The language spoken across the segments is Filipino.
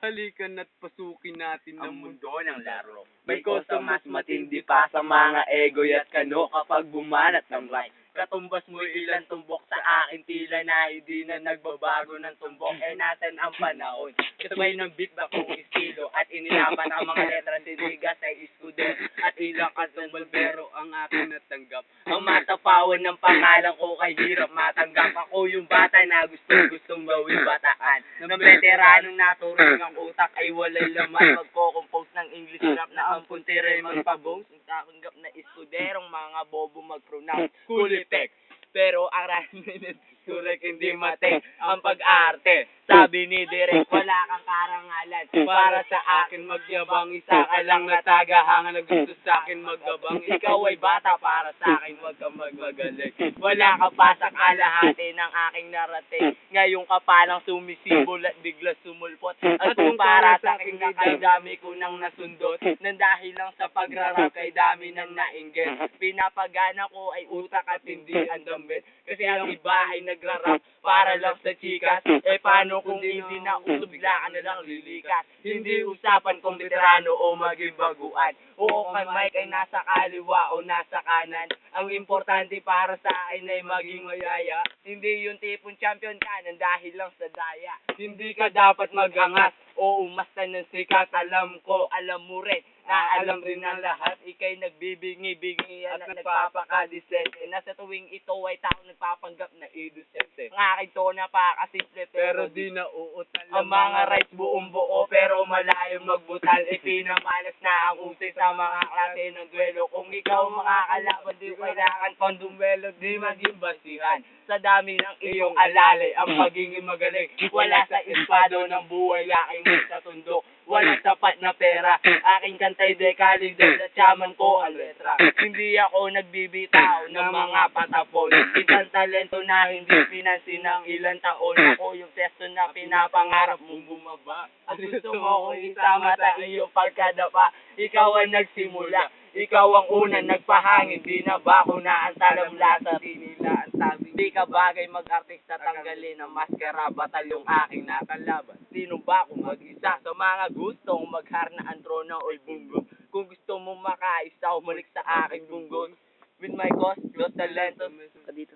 Halika na't pasukin natin Ang ang mundo. mundo ng laro. May May kosa mas matindi pa sa mga ego'y at kano kapag bumanat ng light. Katumbas mo'y ilang tumbok sa akin tila na hindi na nagbabago ng tumbok. Nasan ang panahon? Kasabay ng beat ba kung estilo at inilaban ang mga letra sinigas ay iskuder at ilang kantong balbero ang aking natanggap. ang matapawan ng pangalan ko kay hirap matanggap. Ako yung bata na gustong gawin bataan. Ng veteranong naturing ang utak ay walay laman. Magko-compose ng English rap na ang puntire magpabong. Tatanggap na iskuderong mga bobo mag-pronounce. Kulitek. Pero ang ramin Surek hindi matek ang pag-arte. Sabi ni Direk, wala kang karangalan. Para sa akin magyabang, isa ka lang na tagahanga na gusto sa akin magabang. Ikaw ay bata para sa akin, wag kang magmagaling. Wala ka pa sa kalahati ng aking narating. Ngayon ka pa lang sumisibol at bigla sumulpot. At kung para sa akin na kay dami ko nang nasundot. Nang dahil lang sa pagrarap kay dami nang nainggit. Pinapagana ko ay utak at hindi ang damit. Kasi ang iba ay nagrarap para lang sa chikas. Paano kung hindi na uso, bigla ka na lang lilikas. Hindi usapan kung veterano o maging baguan. Oo, kay Mike ay nasa kaliwa o nasa kanan. Ang importante para sa akin ay maging mayaya. Hindi yung tipong champion ka nang dahil lang sa daya. Hindi ka dapat magangas o umasta ng sikat. Alam ko, alam mo rin na alam rin ng lahat. Ika'y nagbibingi-bingi at nagpapakadisente. Nasa tuwing ito ay tao nagpapanggap na idusente. Ang aking to napakasimple Pero di na uutal ang mga rights buong buo pero malayo magbutal. Ipinamalas na ang usay sa mga klase ng duelo. Kung ikaw makakalaban, di kailangan pang dumelo. Di maging basihan sa dami ng iyong alalay. Ang pagiging magaling wala sa espado ng buhay. Aking may katundok, walang sapat na pera. Aking kantay dekalig dahil at yaman ko ang letra. Hindi ako nagbibitaw ng mga patapon. Isang talento na hindi pinansin ng ilang taon. Ako yung testo na pinapangarap mong bumaba. At gusto mo kong isama sa iyong pagkadapa. Ikaw ang nagsimula, ikaw ang unang nagpahangin. Di na ba ako naantalam lasa, tinila ang tabi. Di ka bagay mag-artista, tanggalin ang maskara. Batal yung aking nakalaban. Sino ba kung mag-isa sa mga gustong magharna ang trono o'y bungo. Kung gusto mo makaisa, umalik sa aking bunggong. With my cause, los talentos. Dito.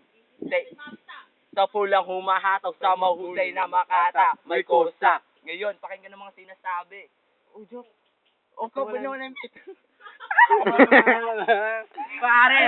Sa pulang humahataw sa mahusay na makata. May kosa. Ngayon, pakinggan ng mga sinasabi. Oh, joke. O, kapag nyo na yung pare,